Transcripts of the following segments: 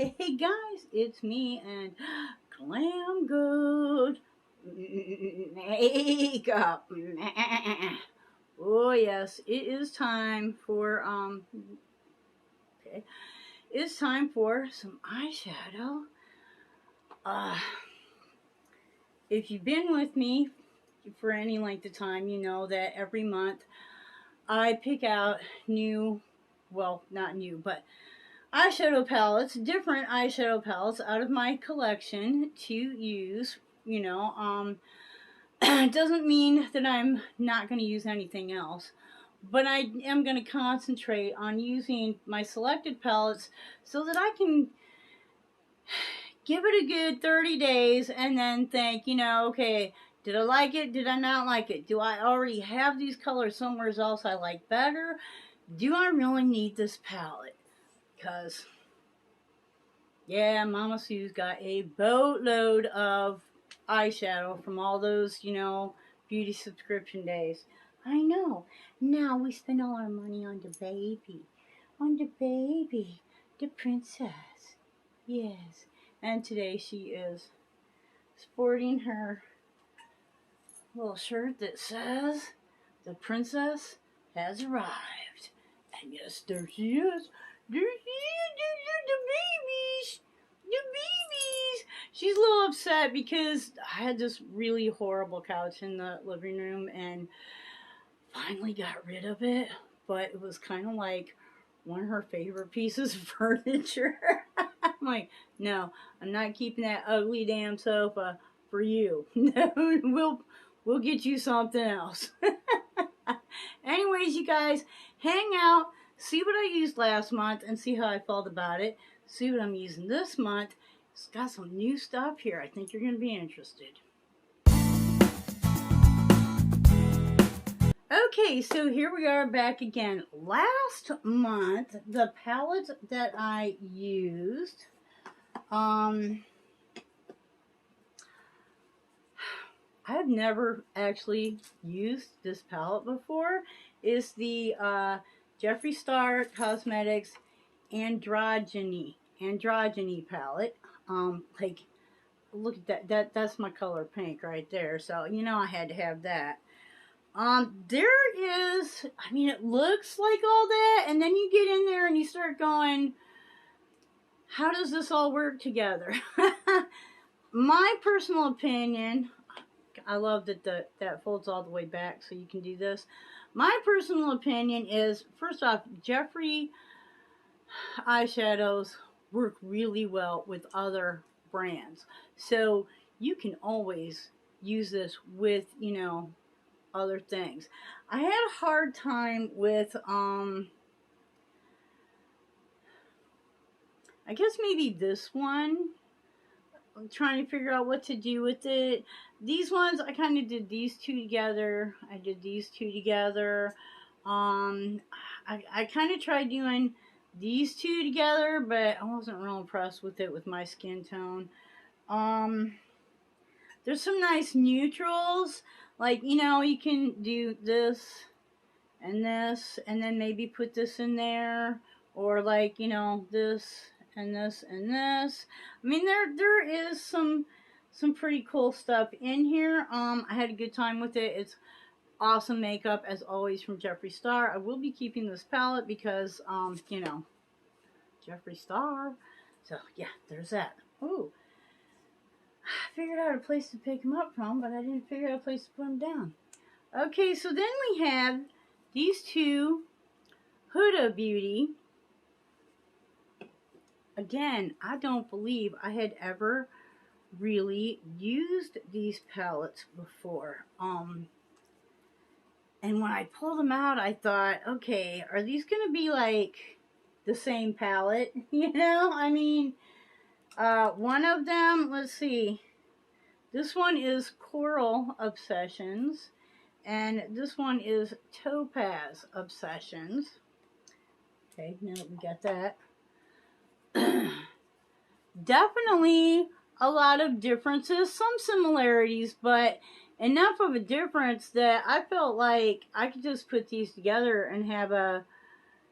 Hey guys, it's me and Glam Goat makeup. Oh yes, it is time for okay. It's time for some eyeshadow. Uh if you've been with me for any length of time, you know that every month I pick out new, well, not new, but eyeshadow palettes, different eyeshadow palettes out of my collection to use. It doesn't mean that I'm not going to use anything else, but I am going to concentrate on using my selected palettes so that I can give it a good 30 days and then think, okay, did I like it? Did I not like it? Do I already have these colors somewhere else I like better? Do I really need this palette? Because yeah, Mama Sue's got a boatload of eyeshadow from all those, beauty subscription days. I know. Now we spend all our money on the baby. On the baby. The princess. Yes. And today she is sporting her little shirt that says, "The princess has arrived." And yes, there she is. There she is. The babies. The babies. She's a little upset because I had this really horrible couch in the living room and finally got rid of it. But it was kind of like one of her favorite pieces of furniture. I'm like, no, I'm not keeping that ugly damn sofa for you. No, we'll get you something else. Anyways, you guys, hang out, see what I used last month, and see how I felt about it. See what I'm using this month. It's got some new stuff here. I think you're going to be interested. Okay, so here we are back again. Last month, the palettes that I used, I've never actually used this palette before. It's the Jeffree Star Cosmetics Androgyny palette. Look at that's my color pink right there. So, I had to have that. There is, it looks like all that, and then you get in there and you start going, how does this all work together? My personal opinion, I love that that folds all the way back so you can do this. My personal opinion is, first off, Jeffree eyeshadows work really well with other brands. So you can always use this with, other things. I had a hard time with, I guess maybe this one. I'm trying to figure out what to do with it. These ones, I kind of did these two together. I did these two together. I kind of tried doing these two together, but I wasn't real impressed with it with my skin tone. There's some nice neutrals. Like, you can do this, and then maybe put this in there. Or like, this and this and this. There is some pretty cool stuff in here. I had a good time with it. It's awesome makeup as always from Jeffree Star. I will be keeping this palette because Jeffree Star. So yeah, there's that. Ooh, I figured out a place to pick them up from, but I didn't figure out a place to put them down. Okay, so then we have these two Huda Beauty. Again, I don't believe I had ever really used these palettes before. And when I pulled them out, I thought, okay, are these going to be like the same palette? One of them, let's see. This one is Coral Obsessions, and this one is Topaz Obsessions. Okay, now that we got that. Definitely a lot of differences, some similarities, but enough of a difference that I felt like I could just put these together and have a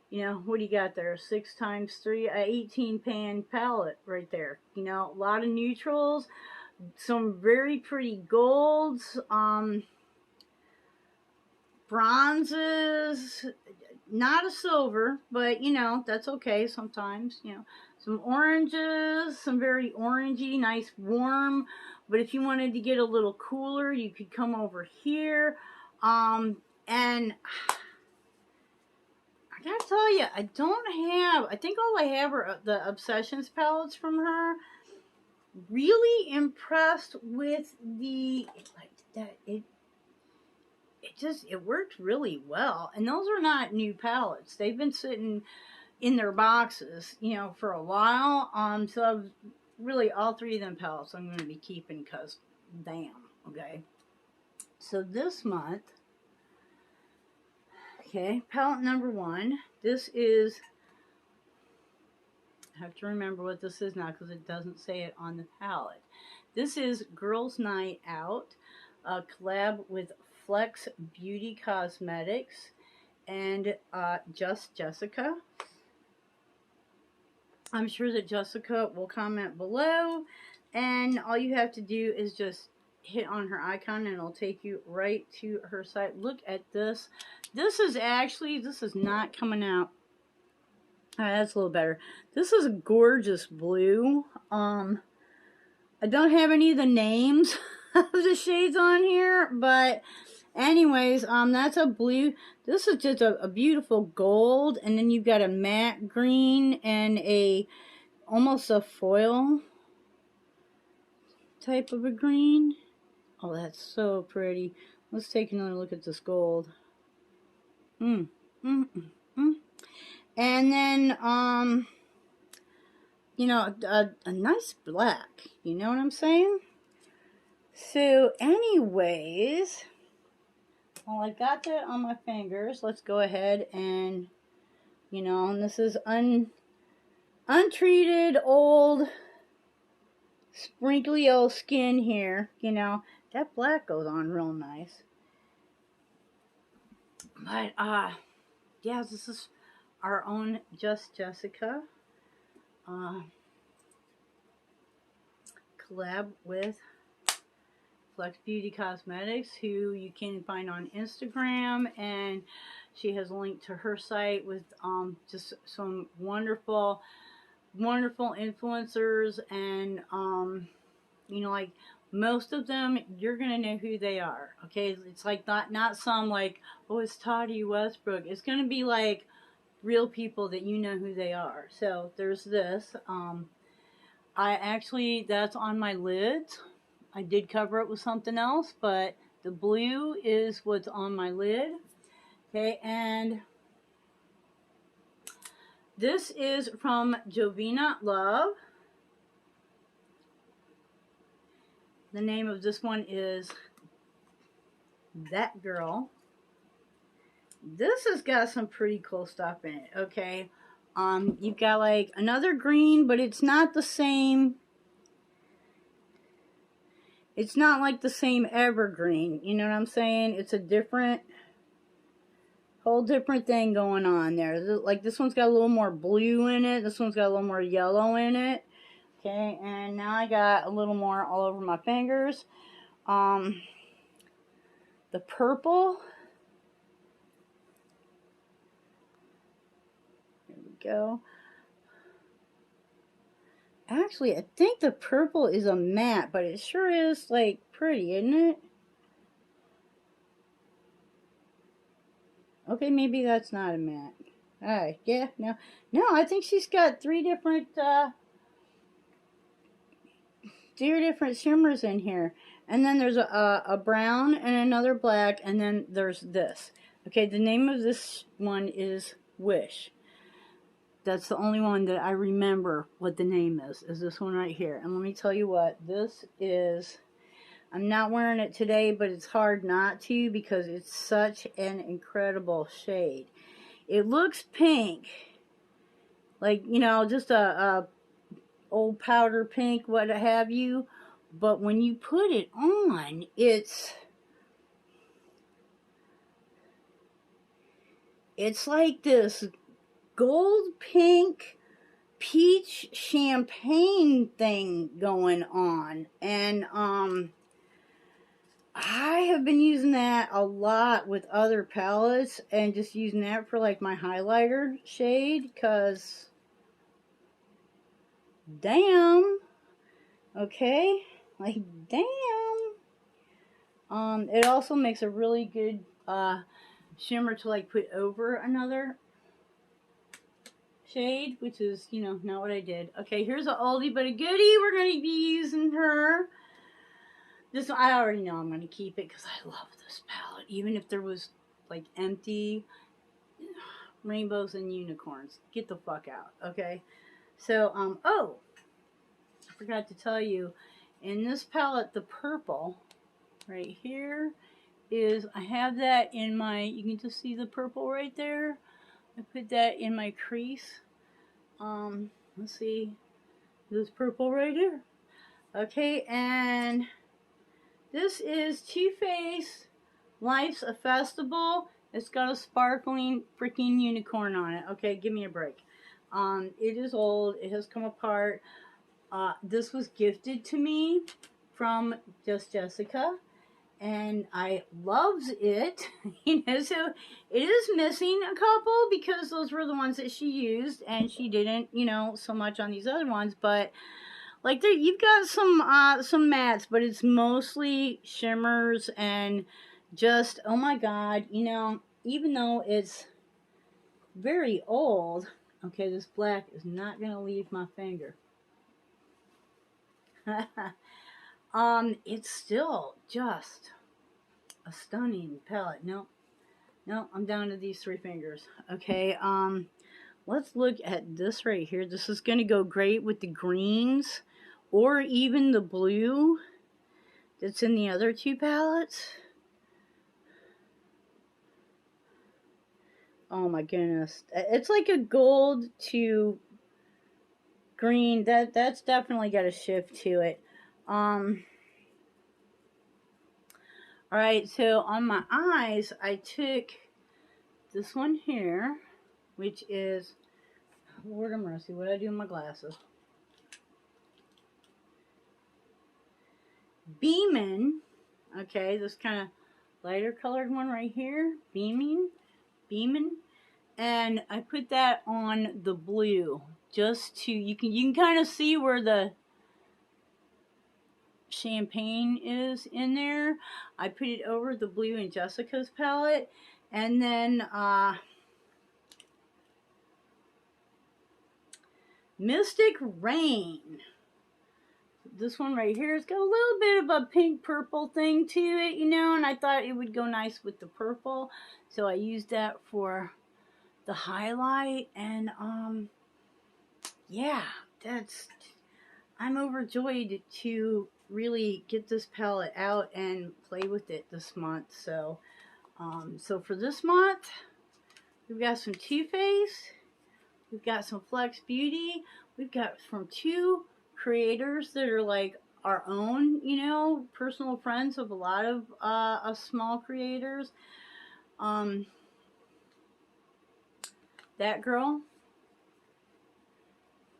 You know, what do you got there? 6 times 3, 18 pan palette right there. You know, a lot of neutrals, some very pretty golds, bronzes, not a silver, but you know, that's okay sometimes, you know. Some oranges, some very orangey, nice warm, but if you wanted to get a little cooler, you could come over here. And I gotta tell you, I think all I have are the Obsessions palettes from her. Really impressed with it worked really well. And those are not new palettes. They've been sitting in their boxes, you know, for a while. So I've really, all 3 of them palettes I'm going to be keeping because, damn, okay. So this month, okay, palette number 1. This is, I have to remember what this is now because it doesn't say it on the palette. This is Girls Night Out, a collab with Flex Beauty Cosmetics and Just Jessica. I'm sure that Jessica will comment below, and all you have to do is just hit on her icon and it'll take you right to her site. Look at this. This is not coming out. That's a little better. This is a gorgeous blue. I don't have any of the names of the shades on here, but anyways, that's a blue. This is just a beautiful gold, and then you've got a matte green and almost a foil type of a green. Oh, that's so pretty. Let's take another look at this gold. And then, you know, a nice black. You know what I'm saying? So, anyways, well, I got that on my fingers. Let's go ahead and, you know, and this is untreated, old, sprinkly old skin here. You know, that black goes on real nice. But, yeah, this is our own Just Jessica. Collab with Flex Beauty Cosmetics, who you can find on Instagram, and she has a link to her site with just some wonderful influencers, and you know, like most of them you're gonna know who they are. Okay, it's like not some like, oh, it's Toddy Westbrook. It's gonna be like real people that you know who they are. So there's this. That's on my lids. I did cover it with something else, but the blue is what's on my lid. Okay, and this is from Jovena Love. The name of this one is That Girl. This has got some pretty cool stuff in it, okay? You've got like another green, but it's not the same. It's not like the same evergreen, you know what I'm saying? It's a whole different thing going on there. Like this one's got a little more blue in it. This one's got a little more yellow in it. Okay, and now I got a little more all over my fingers. The purple. Here we go. Actually, I think the purple is a matte, but it sure is, like, pretty, isn't it? Okay, maybe that's not a matte. Alright, yeah, no, I think she's got 3 different shimmers in here. And then there's a brown and another black, and then there's this. Okay, the name of this one is Wish. That's the only one that I remember what the name is this one right here. And let me tell you what, this is, I'm not wearing it today, but it's hard not to because it's such an incredible shade. It looks pink, like, you know, just a old powder pink, what have you. But when you put it on, it's like this gold pink peach champagne thing going on, and I have been using that a lot with other palettes and just using that for like my highlighter shade, because damn, okay, like damn. It also makes a really good shimmer to like put over another shade, which is, you know, not what I did. Okay, here's an oldie but a goodie. We're going to be using her. This one, I already know I'm going to keep it because I love this palette. Even if there was like empty rainbows and unicorns. Get the fuck out, okay? So, oh, I forgot to tell you, in this palette, the purple right here is, I have that in my, you can just see the purple right there. I put that in my crease. Let's see, this purple right here. Okay, and this is Too Faced Life's a Festival. It's got a sparkling freaking unicorn on it. Okay, give me a break. It is old. It has come apart. This was gifted to me from Just Jessica, and I loves it. You know, so it is missing a couple because those were the ones that she used, and she didn't, you know, so much on these other ones. But like there, you've got some mattes, but it's mostly shimmers and just, oh my god, you know, even though it's very old. Okay, this black is not gonna leave my finger. It's still just a stunning palette. No, I'm down to these 3 fingers. Okay, let's look at this right here. This is gonna go great with the greens or even the blue that's in the other 2 palettes. Oh my goodness. It's like a gold to green. That's definitely got a shift to it. Alright, so on my eyes, I took this one here, which is, Lord of mercy, what did I do with my glasses? Beamin'. Okay, this kind of lighter colored one right here. Beamin'. And I put that on the blue just to, you can kind of see where the champagne is in there. I put it over the blue in Jessica's palette, and then Mystic Rain. This one right here has got a little bit of a pink purple thing to it, you know, and I thought it would go nice with the purple, so I used that for the highlight. And yeah, I'm overjoyed to really get this palette out and play with it this month. So so for this month, we've got some Too Faced, we've got some Flex Beauty, we've got from 2 creators that are like our own, you know, personal friends of a lot of small creators. That girl,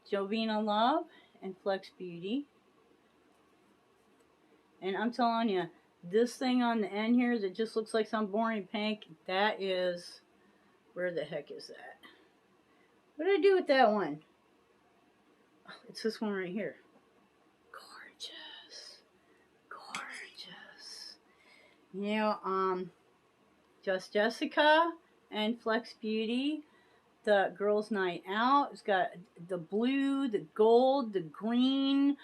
Jovena Love, and Flex Beauty. And I'm telling you, this thing on the end here that just looks like some boring pink, that is, where the heck is that? What did I do with that one? Oh, it's this one right here. Gorgeous. Gorgeous. You know, Just Jessica and Flex Beauty, the Girls Night Out. It's got the blue, the gold, the green,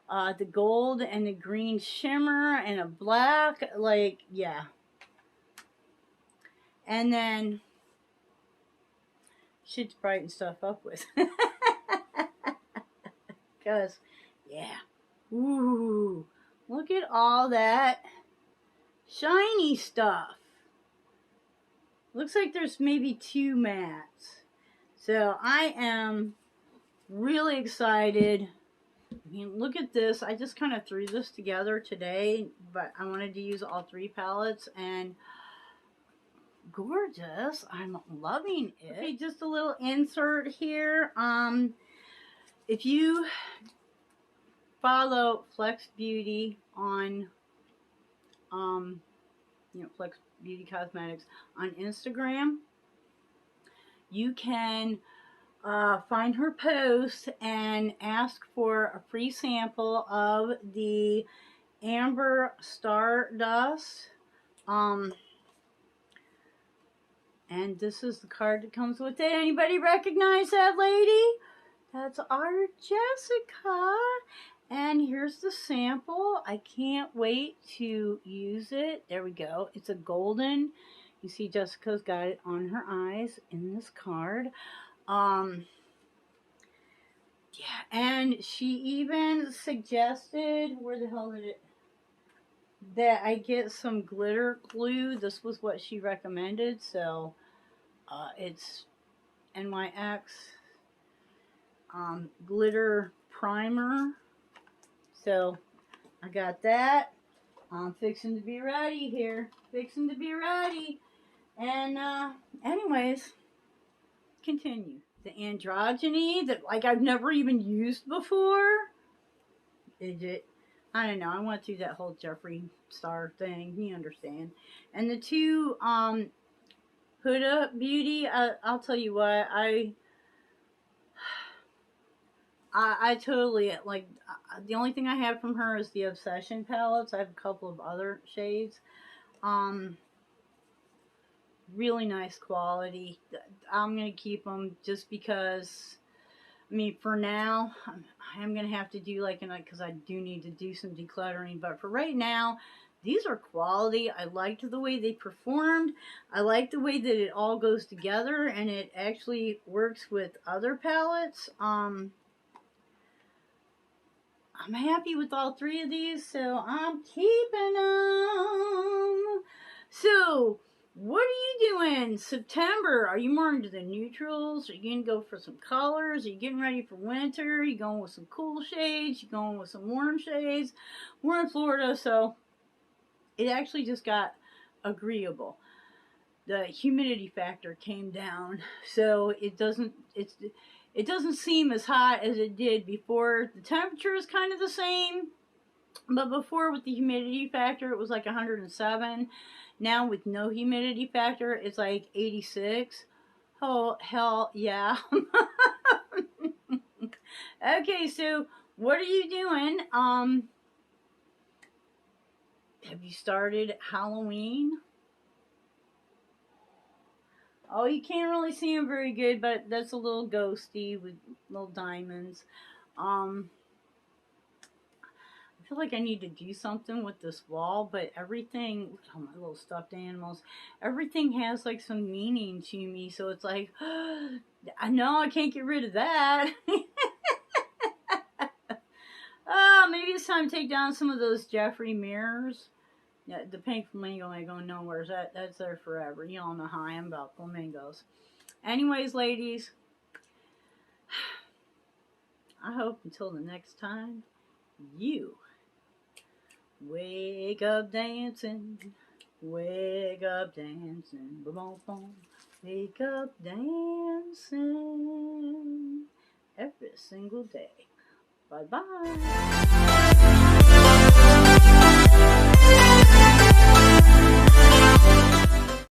the gold and the green shimmer and a black, like, yeah. And then shit's brighten stuff up with. Because, yeah. Ooh, look at all that shiny stuff. Looks like there's maybe 2 mattes. So I am really excited. I mean, look at this. I just kind of threw this together today, but I wanted to use all 3 palettes, and gorgeous. I'm loving it. Okay, just a little insert here. If you follow Flex Beauty on, Flex Beauty Cosmetics on Instagram, you can find her post and ask for a free sample of the Amber Stardust. And this is the card that comes with it. Anybody recognize that lady? That's our Jessica. And here's the sample. I can't wait to use it. There we go. It's a golden. You see Jessica's got it on her eyes in this card. Yeah, and she even suggested, where the hell did it, that I get some glitter glue. This was what she recommended, so it's NYX glitter primer. So I got that. I'm fixing to be ready here. Fixing to be ready. And anyways, continue. The androgyny that like I've never even used before. Is it? I don't know. I went through that whole Jeffree Star thing. You understand. And the two Huda Beauty. I'll tell you what. I totally like. The only thing I have from her is the Obsession palettes. I have a couple of other shades. Really nice quality. I'm going to keep them just because, I mean, for now, I'm going to have to do because I do need to do some decluttering. But for right now, these are quality. I liked the way they performed. I like the way that it all goes together and it actually works with other palettes. I'm happy with all three of these, so I'm keeping them. So, what are you doing? September, are you more into the neutrals? Are you going to go for some colors? Are you getting ready for winter? Are you going with some cool shades? Are you going with some warm shades? We're in Florida, so it actually just got agreeable. The humidity factor came down, so it doesn't seem as hot as it did before. The temperature is kind of the same, but before with the humidity factor, it was like 107. Now with no humidity factor, it's like 86. Oh, hell yeah. Okay, so what are you doing? Have you started Halloween? Oh, you can't really see them very good, but that's a little ghosty with little diamonds. I feel like I need to do something with this wall, but everything, look at all my little stuffed animals, everything has like some meaning to me, so it's like, I know I can't get rid of that. Oh, maybe it's time to take down some of those Jeffree mirrors. Yeah, the pink flamingo ain't going nowhere. That's there forever. You all know how I am about flamingos. Anyways, ladies, I hope until the next time, you wake up dancing, wake up dancing, boom, boom, wake up dancing every single day. Bye-bye.